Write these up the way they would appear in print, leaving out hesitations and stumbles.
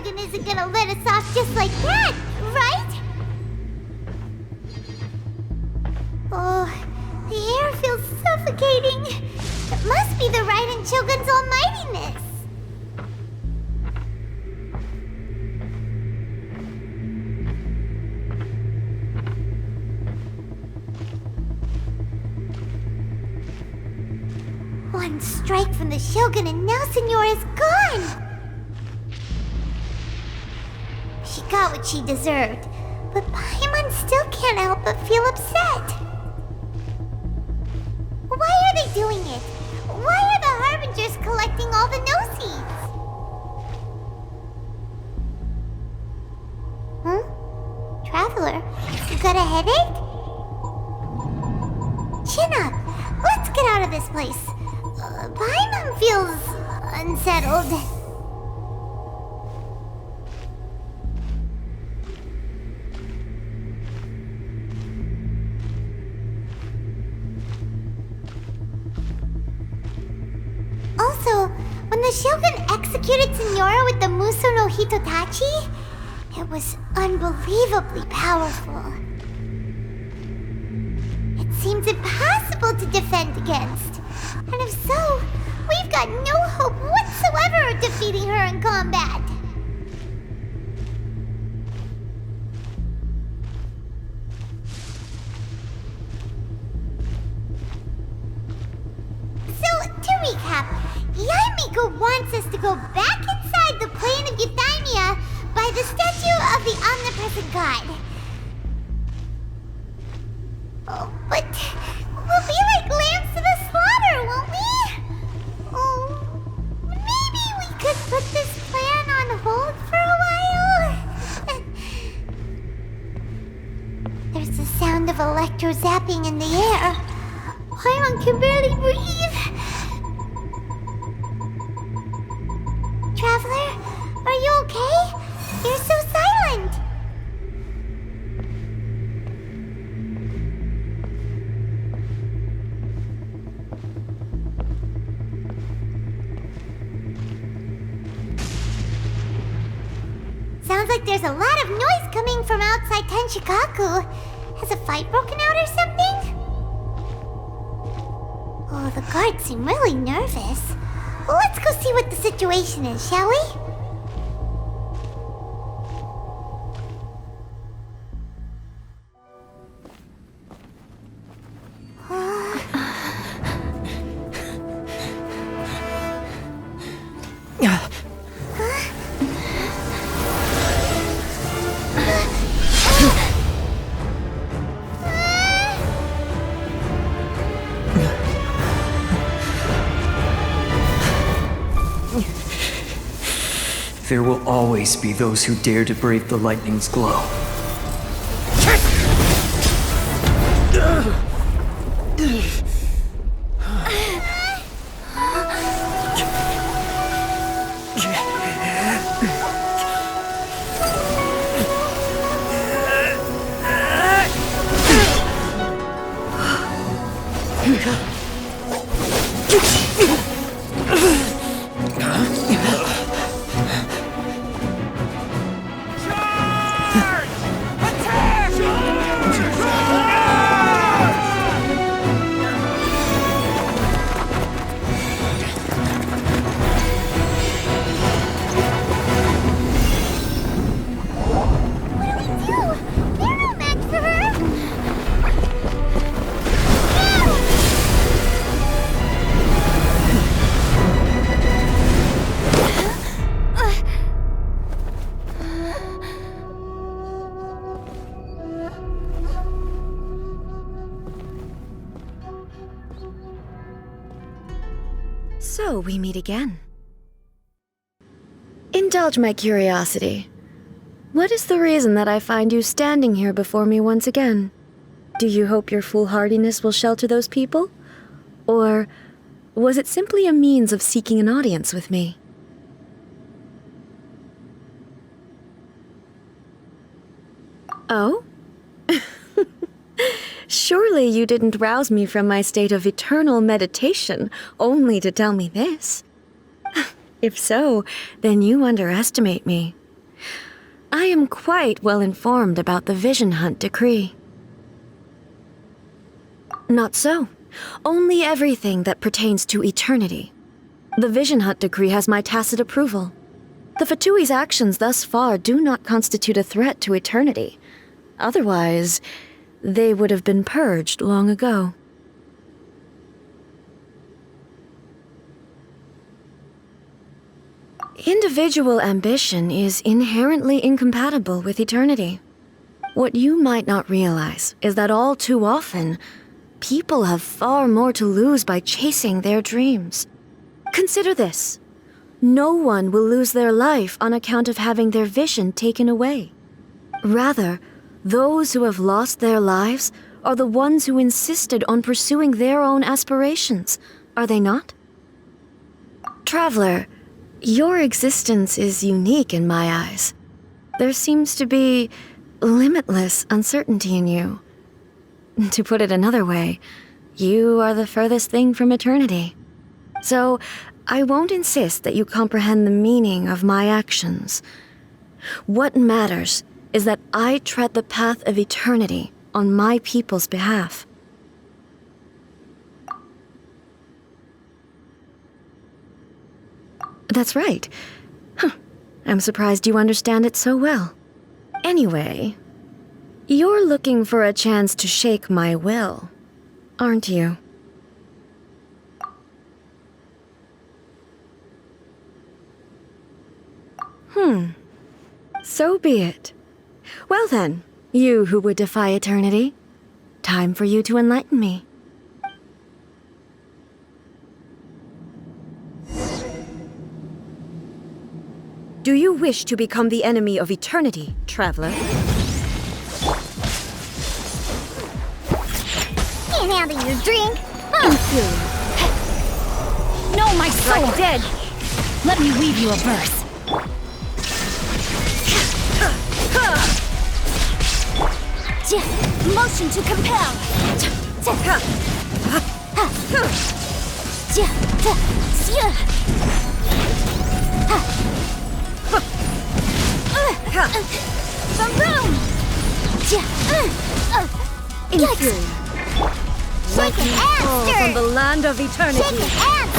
Shogun isn't gonna let us off just like that, right? Oh, the air feels suffocating. It must be the Raiden Shogun's almightiness. One strike from the Shogun and now Senyora's gone! She got what she deserved, but Paimon still can't help but feel upset. Why are they doing it? Why are the Harbingers collecting all the no-seeds? Huh? Traveler, you got a headache? Chin up! Let's get out of this place. Paimon feels unsettled. Also, when the Shogun executed Senyora with the Muso no Hitotachi, it was unbelievably powerful. It seems impossible to defend against. And if so, we've got no hope whatsoever of defeating her in combat. So, to recap, Yaimiko wants us to go back inside the plane of Euthymia by the statue of the Omnipresent God. Oh, but we'll be like lambs to the slaughter, won't we? Oh, maybe we could put this plan on hold for a while? There's the sound of electro zapping in the air. Paimon can barely breathe. Traveler, are you okay? You're so silent. Sounds like there's a lot of noise coming from outside Tenshikaku. Has a fight broken out or something? Oh, the guards seem really nervous. Well, let's go see what the situation is, shall we? There will always be those who dare to brave the lightning's glow. So we meet again. Indulge my curiosity. What is the reason that I find you standing here before me once again? Do you hope your foolhardiness will shelter those people? Or was it simply a means of seeking an audience with me? Oh? Surely you didn't rouse me from my state of eternal meditation only to tell me this. If so, then you underestimate me. I am quite well informed about the Vision Hunt decree. Not so. Only everything that pertains to eternity. The Vision Hunt decree has my tacit approval. The Fatui's actions thus far do not constitute a threat to eternity. Otherwise, they would have been purged long ago. Individual ambition is inherently incompatible with eternity. What you might not realize is that all too often, people have far more to lose by chasing their dreams. Consider this. No one will lose their life on account of having their vision taken away. Rather, those who have lost their lives are the ones who insisted on pursuing their own aspirations, are they not? Traveler, your existence is unique in my eyes. There seems to be limitless uncertainty in you. To put it another way, you are the furthest thing from eternity. So, I won't insist that you comprehend the meaning of my actions. What matters is that I tread the path of eternity on my people's behalf. That's right. I'm surprised you understand it so well. Anyway, you're looking for a chance to shake my will, aren't you? So be it. Well then, you who would defy eternity, time for you to enlighten me. Do you wish to become the enemy of eternity, traveler? Can't handle your drink. Inferior. No, my soul! Like dead. Let me weave you a verse. Motion to compel. Boom! Inferior. Shake it and Fall stir. from the land of eternity. Shake it and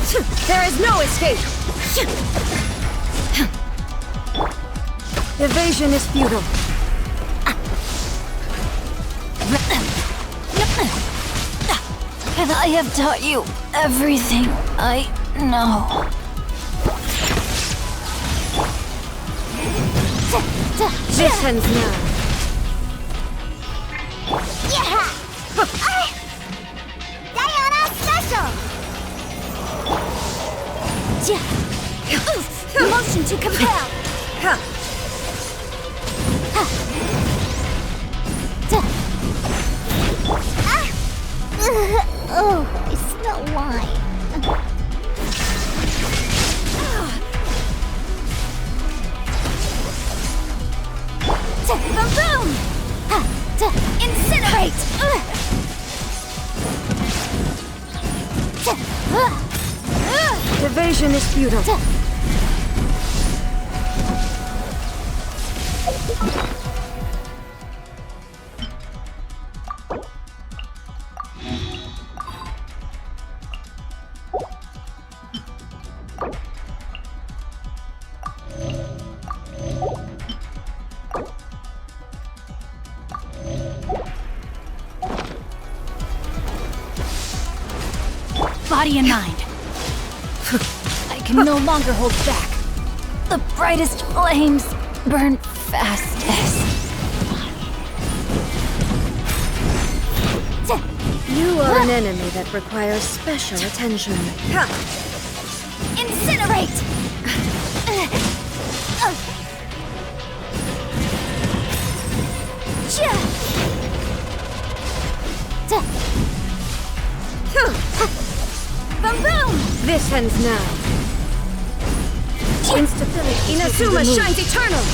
stir. There is no escape. Evasion is futile. And I have taught you everything I know. This ends now. Yeah! Diana Special! Motion to compel. Oh, I smell wine. Boom! Incinerate! Evasion is futile. Body and mind. I can no longer hold back. The brightest flames burn fastest. You are an enemy that requires special attention. Incinerate! Boom! This ends now. Instability. Inazuma shines eternal.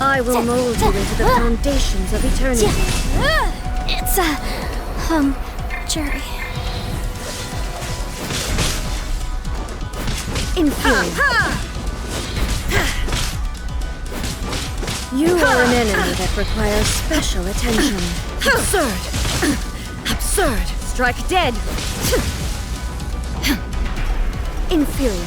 I I will mold you into the foundations of eternity. It's a jury. Inferior. You are an enemy that requires special attention. Absurd! Absurd! Strike dead! Inferior.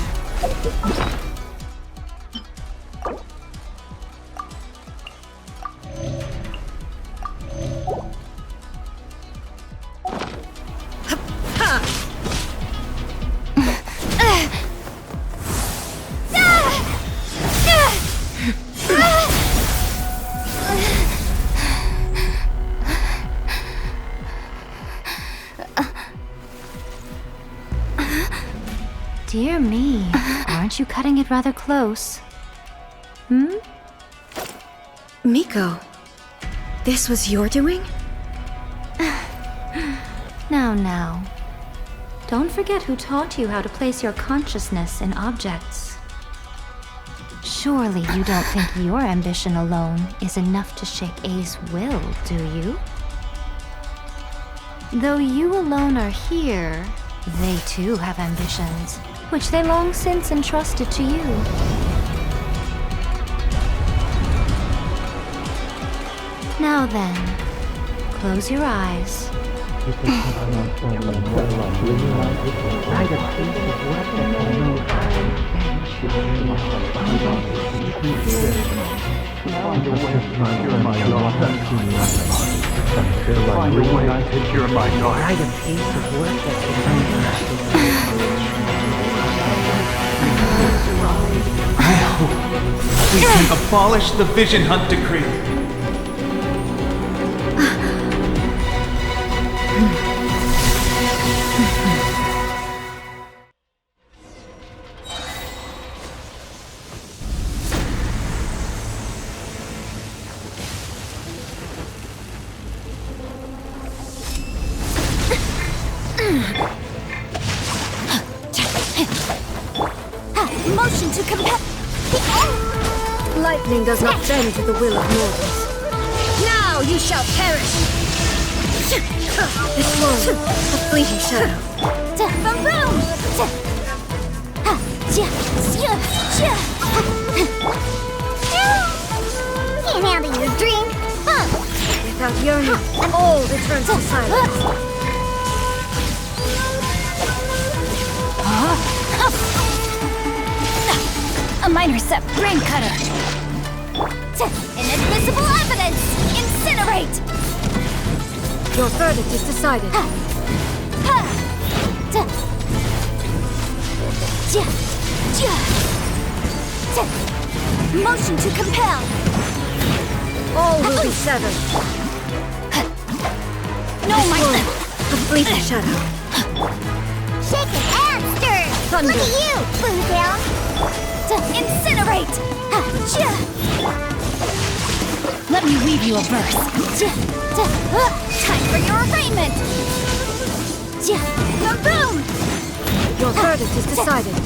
Dear me, aren't you cutting it rather close? Miko, this was your doing? Now. Don't forget who taught you how to place your consciousness in objects. Surely you don't think your ambition alone is enough to shake A's will, do you? Though you alone are here, they too have ambitions, which they long since entrusted to you. Now then, close your eyes. We can abolish the Vision Hunt Decree. Motion to compel. Lightning does not bend to the will of mortals. Now you shall perish! This one, a fleeting shadow. Boom! Can't handle your drink. Without yearning, all returns to silence. A minor set brain cutter. Inadmissible evidence! Incinerate! Your verdict is decided. Motion to compel. All will be severed. No, my A fleeting shadow. Shaken and stirred. Thunder. Look at you, Boomtown. Incinerate! Let me weave you a verse. Time for your arraignment! Boom! Your verdict is decided.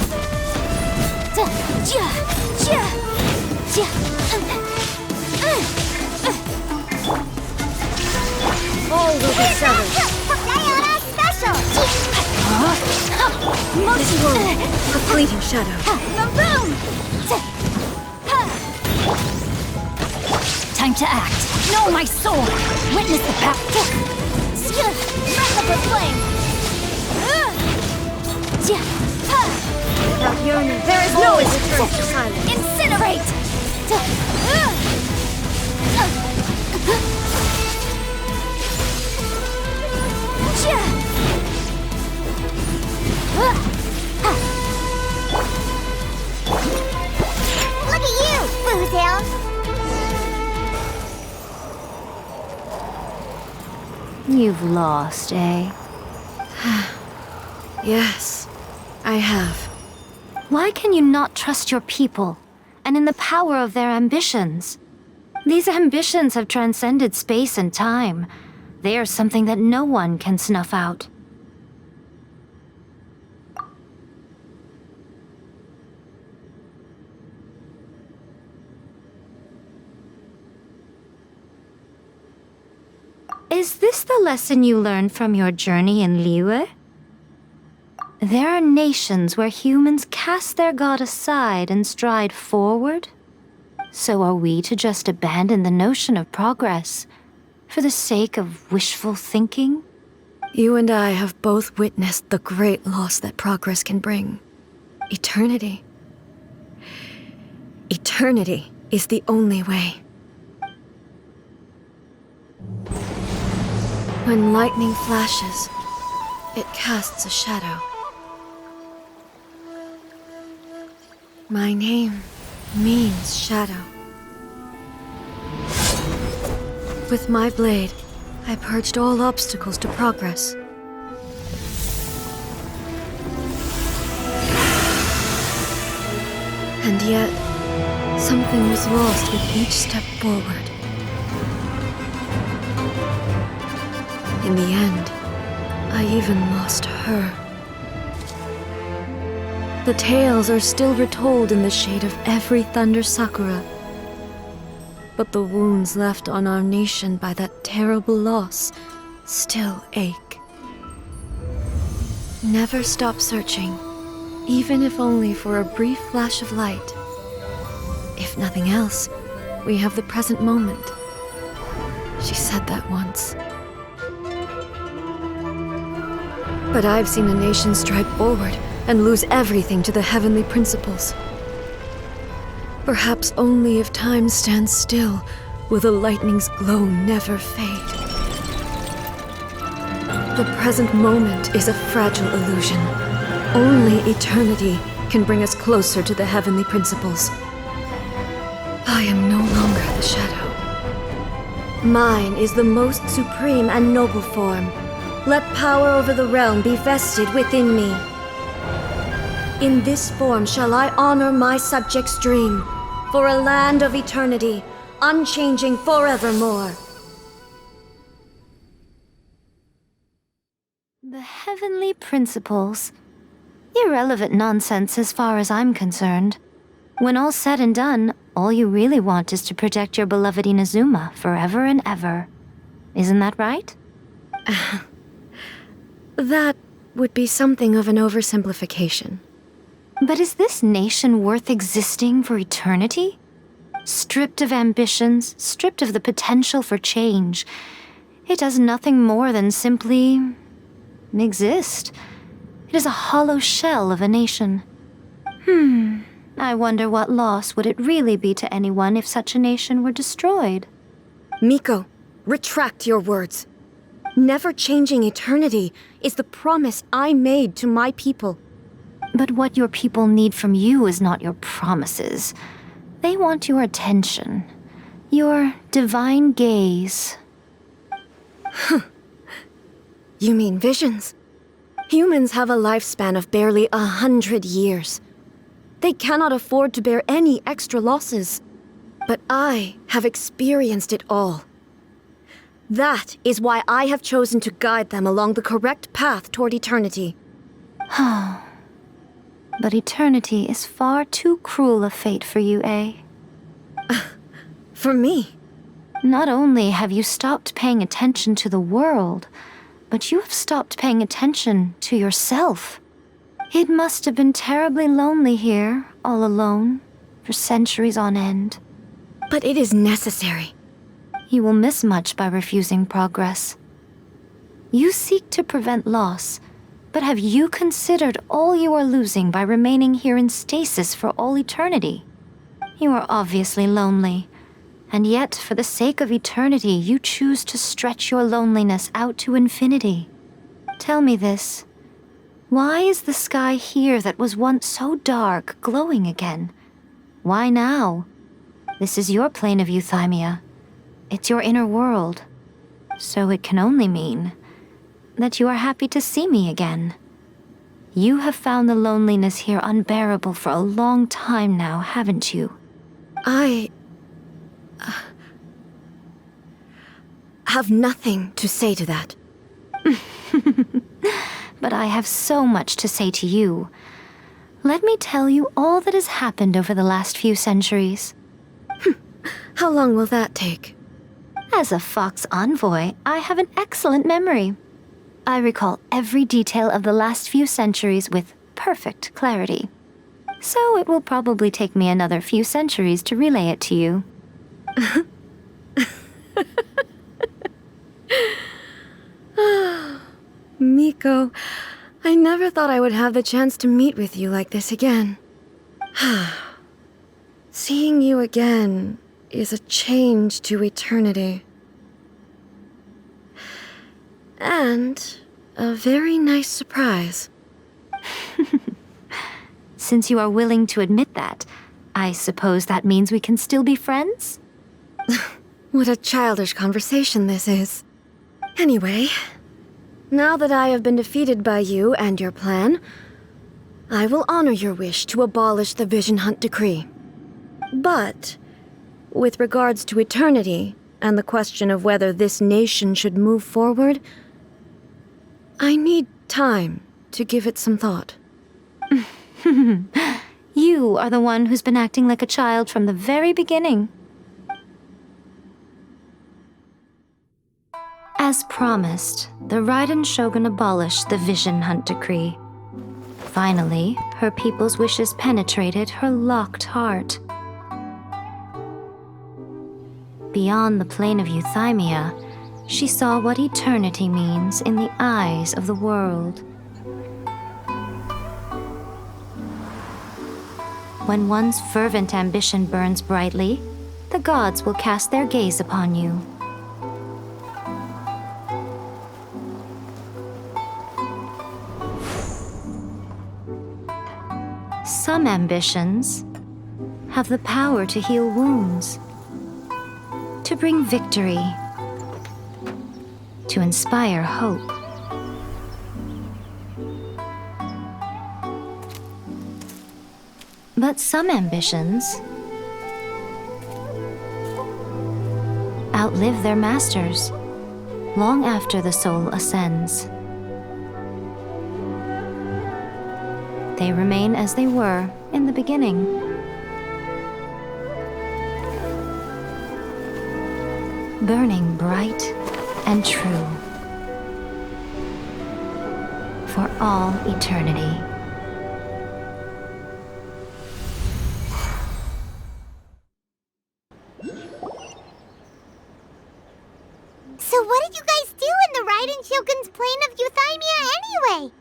All will be severed. Diana special. This one, a fleeting shadow. Boom! Time to act. Know my sword. Witness the path. Wrap up her flame. Without yearning, there is no return to silence. Incinerate! Look at you, Boomtown. You've lost, eh? Yes, I have. Why can you not trust your people, and in the power of their ambitions? These ambitions have transcended space and time. They are something that no one can snuff out. Is this the lesson you learned from your journey in Liyue? There are nations where humans cast their god aside and stride forward. So are we to just abandon the notion of progress for the sake of wishful thinking? You and I have both witnessed the great loss that progress can bring. Eternity. Eternity is the only way. When lightning flashes, it casts a shadow. My name means shadow. With my blade, I purged all obstacles to progress. And yet, something was lost with each step forward. In the end, I even lost her. The tales are still retold in the shade of every Thunder Sakura. But the wounds left on our nation by that terrible loss still ache. Never stop searching, even if only for a brief flash of light. If nothing else, we have the present moment. She said that once. But I've seen a nation stride forward and lose everything to the heavenly principles. Perhaps only if time stands still will the lightning's glow never fade. The present moment is a fragile illusion. Only eternity can bring us closer to the heavenly principles. I am no longer the shadow. Mine is the most supreme and noble form. Let power over the realm be vested within me. In this form shall I honor my subjects' dream, for a land of eternity, unchanging forevermore. The heavenly principles. Irrelevant nonsense as far as I'm concerned. When all's said and done, all you really want is to protect your beloved Inazuma forever and ever. Isn't that right? That would be something of an oversimplification. But is this nation worth existing for eternity? Stripped of ambitions, stripped of the potential for change, it does nothing more than simply exist. It is a hollow shell of a nation. I wonder what loss would it really be to anyone if such a nation were destroyed? Miko, retract your words. Never changing eternity is the promise I made to my people. But what your people need from you is not your promises. They want your attention. Your divine gaze. You mean visions? Humans have a lifespan of barely 100 years. They cannot afford to bear any extra losses. But I have experienced it all. That is why I have chosen to guide them along the correct path toward eternity. But eternity is far too cruel a fate for you, eh? For me? Not only have you stopped paying attention to the world, but you have stopped paying attention to yourself. It must have been terribly lonely here, all alone, for centuries on end. But it is necessary. You will miss much by refusing progress. You seek to prevent loss, but have you considered all you are losing by remaining here in stasis for all eternity? You are obviously lonely, and yet for the sake of eternity you choose to stretch your loneliness out to infinity. Tell me this. Why is the sky here that was once so dark glowing again? Why now? This is your plane of euthymia. It's your inner world. So it can only mean that you are happy to see me again. You have found the loneliness here unbearable for a long time now, haven't you? I have nothing to say to that. But I have so much to say to you. Let me tell you all that has happened over the last few centuries. How long will that take? As a Fox envoy, I have an excellent memory. I recall every detail of the last few centuries with perfect clarity. So it will probably take me another few centuries to relay it to you. Miko, I never thought I would have the chance to meet with you like this again. Seeing you again is a change to eternity. And a very nice surprise. Since you are willing to admit that, I suppose that means we can still be friends? What a childish conversation this is. Anyway, now that I have been defeated by you and your plan, I will honor your wish to abolish the Vision Hunt Decree. But, with regards to eternity and the question of whether this nation should move forward, I need time to give it some thought. You are the one who's been acting like a child from the very beginning. As promised, the Raiden Shogun abolished the Vision Hunt Decree. Finally, her people's wishes penetrated her locked heart. Beyond the plane of Euthymia, she saw what eternity means in the eyes of the world. When one's fervent ambition burns brightly, the gods will cast their gaze upon you. Some ambitions have the power to heal wounds, to bring victory, to inspire hope. But some ambitions outlive their masters long after the soul ascends. They remain as they were in the beginning. Burning bright and true for all eternity. So what did you guys do in the Raiden Shogun's plane of Euthymia anyway?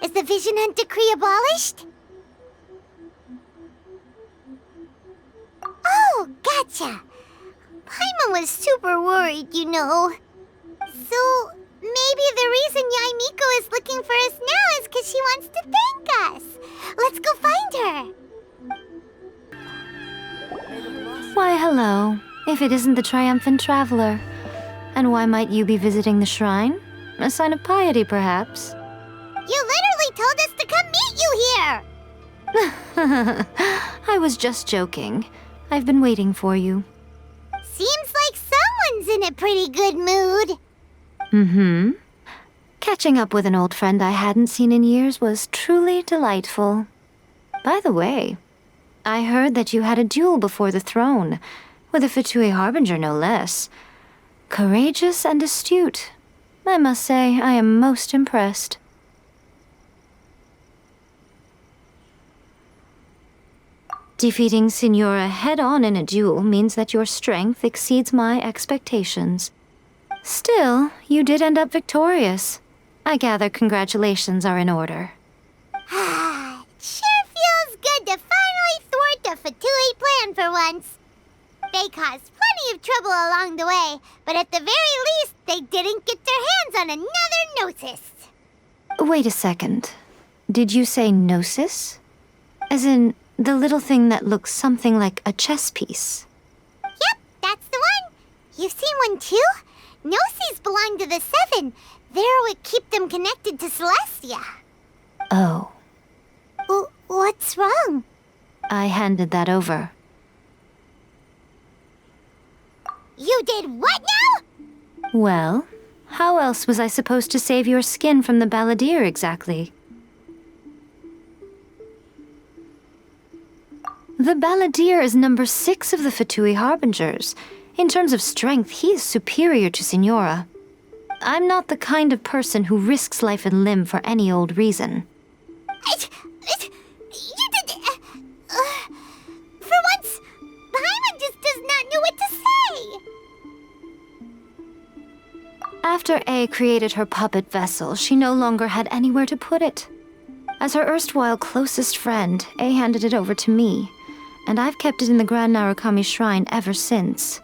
Is the Vision Hunt Decree abolished? Oh, gotcha. Paimon was super worried, you know. So, maybe the reason Yae Miko is looking for us now is because she wants to thank us. Let's go find her. Why, hello, if it isn't the triumphant traveler. And why might you be visiting the shrine? A sign of piety, perhaps? You literally told us to come meet you here! I was just joking. I've been waiting for you. Seems like someone's in a pretty good mood. Mm-hmm. Catching up with an old friend I hadn't seen in years was truly delightful. By the way, I heard that you had a duel before the throne, with a Fatui Harbinger no less. Courageous and astute. I must say, I am most impressed. Defeating Signora head-on in a duel means that your strength exceeds my expectations. Still, you did end up victorious. I gather congratulations are in order. Sure feels good to finally thwart the Fatui plan for once. They caused plenty of trouble along the way, but at the very least, they didn't get their hands on another Gnosis. Wait a second. Did you say Gnosis? As in, the little thing that looks something like a chess piece? Yep, that's the one. You've seen one too? Gnosis belong to the Seven. They're what keep them connected to Celestia. Oh. What's wrong? I handed that over. You did what now? Well, how else was I supposed to save your skin from the balladeer exactly? The balladeer is number 6 of the Fatui Harbingers. In terms of strength, he is superior to Signora. I'm not the kind of person who risks life and limb for any old reason. For once, Paimon just does not know what to say. After A created her puppet vessel, she no longer had anywhere to put it. As her erstwhile closest friend, A handed it over to me, and I've kept it in the Grand Narukami Shrine ever since.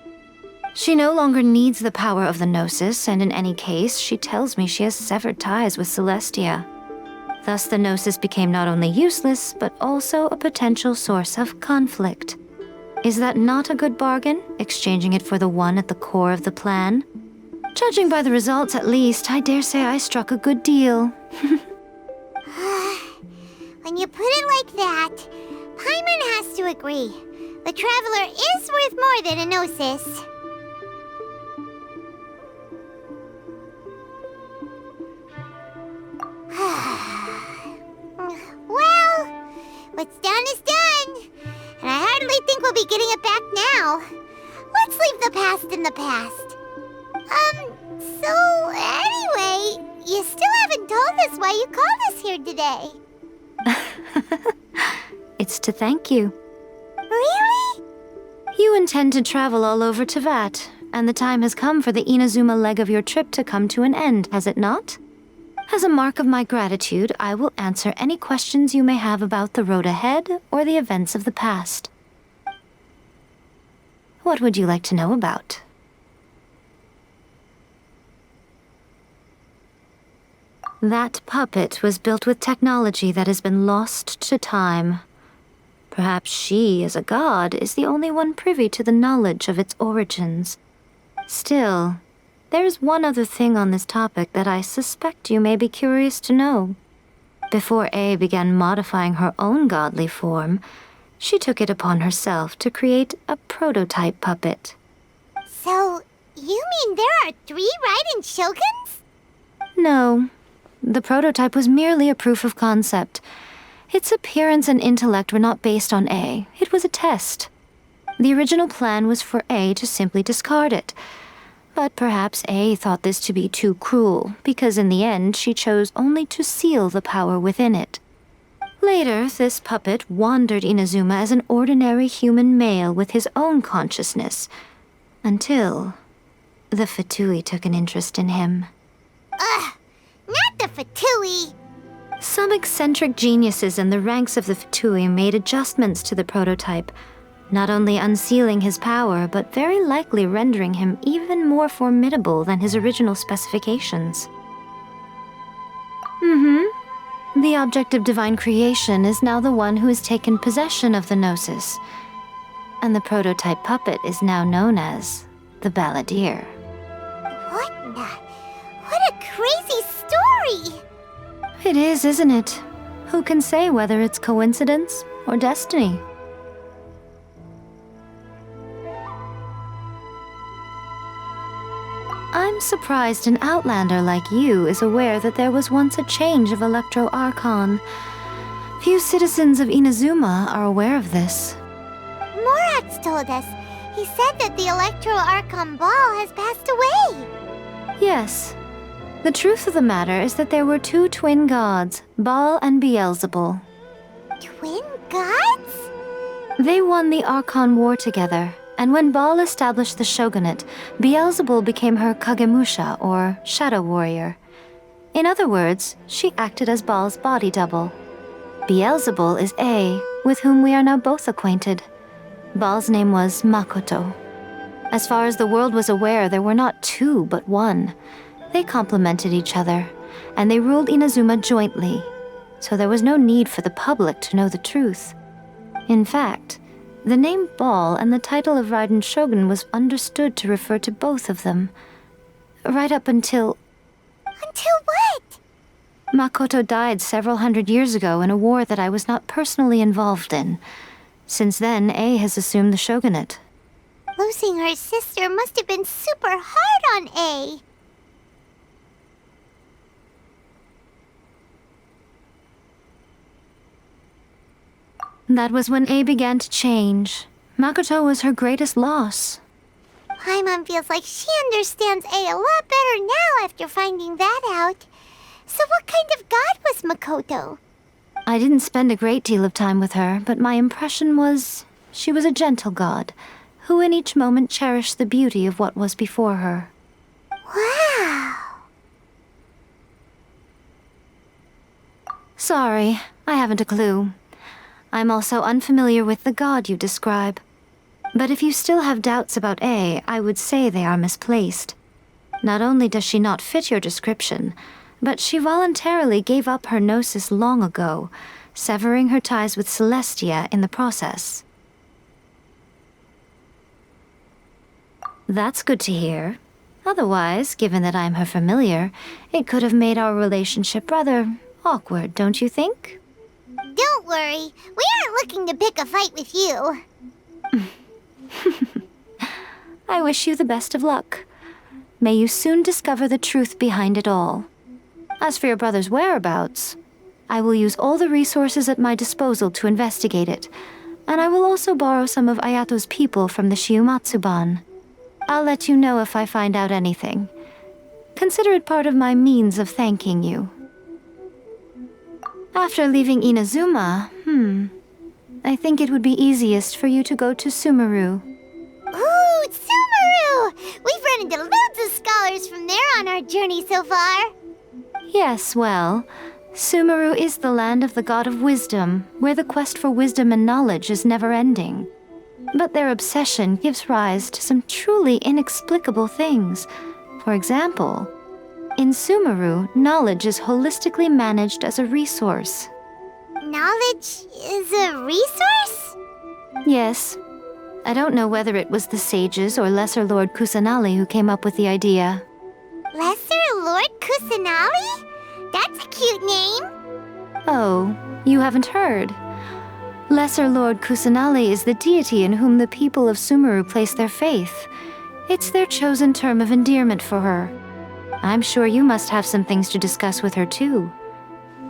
She no longer needs the power of the Gnosis, and in any case, she tells me she has severed ties with Celestia. Thus, the Gnosis became not only useless, but also a potential source of conflict. Is that not a good bargain, exchanging it for the one at the core of the plan? Judging by the results, at least, I dare say I struck a good deal. When you put it like that, Paimon has to agree. The Traveler is worth more than a Gnosis. Well, what's done is done. And I hardly think we'll be getting it back now. Let's leave the past in the past. So anyway, you still haven't told us why you called us here today. It's to thank you. Really? You intend to travel all over Teyvat, and the time has come for the Inazuma leg of your trip to come to an end, has it not? As a mark of my gratitude, I will answer any questions you may have about the road ahead or the events of the past. What would you like to know about? That puppet was built with technology that has been lost to time. Perhaps she, as a god, is the only one privy to the knowledge of its origins. Still, there's one other thing on this topic that I suspect you may be curious to know. Before A began modifying her own godly form, she took it upon herself to create a prototype puppet. So, you mean there are 3 Raiden Shoguns? No. The prototype was merely a proof of concept. Its appearance and intellect were not based on A. It was a test. The original plan was for A to simply discard it. But perhaps A thought this to be too cruel, because in the end she chose only to seal the power within it. Later, this puppet wandered Inazuma as an ordinary human male with his own consciousness, until the Fatui took an interest in him. Not the Fatui! Some eccentric geniuses in the ranks of the Fatui made adjustments to the prototype, not only unsealing his power, but very likely rendering him even more formidable than his original specifications. The object of divine creation is now the one who has taken possession of the Gnosis, and the prototype puppet is now known as the Balladeer. What a crazy story! It is, isn't it? Who can say whether it's coincidence or destiny? I'm surprised an outlander like you is aware that there was once a change of Electro Archon. Few citizens of Inazuma are aware of this. Morax told us. He said that the Electro Archon Ball has passed away. Yes. The truth of the matter is that there were 2 twin gods, Baal and Beelzebul. Twin gods? They won the Archon War together, and when Baal established the shogunate, Beelzebul became her Kagemusha, or shadow warrior. In other words, she acted as Baal's body double. Beelzebul is A, with whom we are now both acquainted. Baal's name was Makoto. As far as the world was aware, there were not 2, but 1. They complemented each other, and they ruled Inazuma jointly, so there was no need for the public to know the truth. In fact, the name Baal and the title of Raiden Shogun was understood to refer to both of them. Right up until... Until what? Makoto died several hundred years ago in a war that I was not personally involved in. Since then, A has assumed the shogunate. Losing her sister must have been super hard on A. That was when A began to change. Makoto was her greatest loss. Paimon feels like she understands A a lot better now after finding that out. So what kind of god was Makoto? I didn't spend a great deal of time with her, but my impression was she was a gentle god, who in each moment cherished the beauty of what was before her. Wow. Sorry, I haven't a clue. I'm also unfamiliar with the god you describe. But if you still have doubts about A, I would say they are misplaced. Not only does she not fit your description, but she voluntarily gave up her gnosis long ago, severing her ties with Celestia in the process. That's good to hear. Otherwise, given that I'm her familiar, it could have made our relationship rather awkward, don't you think? Don't worry, we aren't looking to pick a fight with you. I wish you the best of luck. May you soon discover the truth behind it all. As for your brother's whereabouts, I will use all the resources at my disposal to investigate it, and I will also borrow some of Ayato's people from the Shiumatsuban. I'll let you know if I find out anything. Consider it part of my means of thanking you. After leaving Inazuma, I think it would be easiest for you to go to Sumeru. Ooh, Sumeru! We've run into loads of scholars from there on our journey so far. Yes, well, Sumeru is the land of the god of wisdom, where the quest for wisdom and knowledge is never-ending. But their obsession gives rise to some truly inexplicable things. For example, in Sumeru, knowledge is holistically managed as a resource. Knowledge is a resource? Yes. I don't know whether it was the sages or Lesser Lord Kusanali who came up with the idea. Lesser Lord Kusanali? That's a cute name. Oh, you haven't heard. Lesser Lord Kusanali is the deity in whom the people of Sumeru place their faith. It's their chosen term of endearment for her. I'm sure you must have some things to discuss with her too.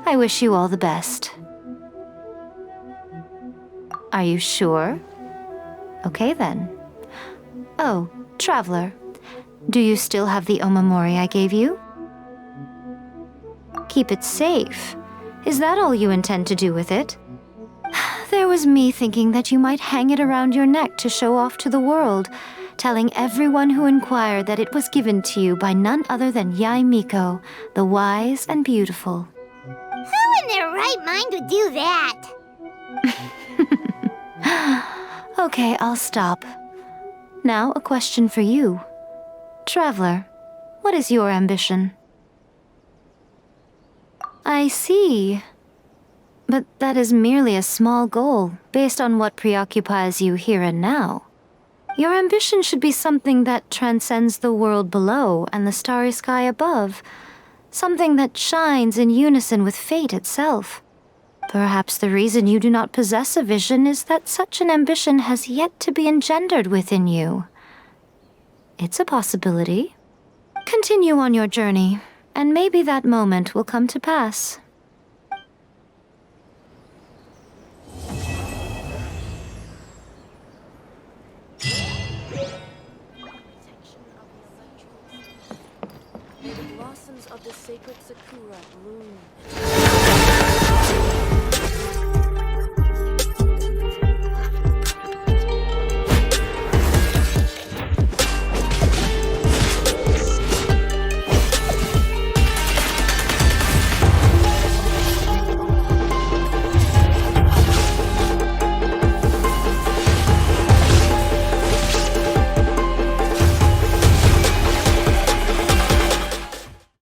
I wish you all the best. Are you sure? Okay then. Oh, Traveler, do you still have the omamori I gave you? Keep it safe. Is that all you intend to do with it? There was me thinking that you might hang it around your neck to show off to the world, telling everyone who inquired that it was given to you by none other than Yae Miko, the wise and beautiful. Who in their right mind would do that? Okay, I'll stop. Now, a question for you. Traveler, what is your ambition? I see. But that is merely a small goal, based on what preoccupies you here and now. Your ambition should be something that transcends the world below and the starry sky above. Something that shines in unison with fate itself. Perhaps the reason you do not possess a vision is that such an ambition has yet to be engendered within you. It's a possibility. Continue on your journey, and maybe that moment will come to pass. May the blossoms of the sacred sakura bloom.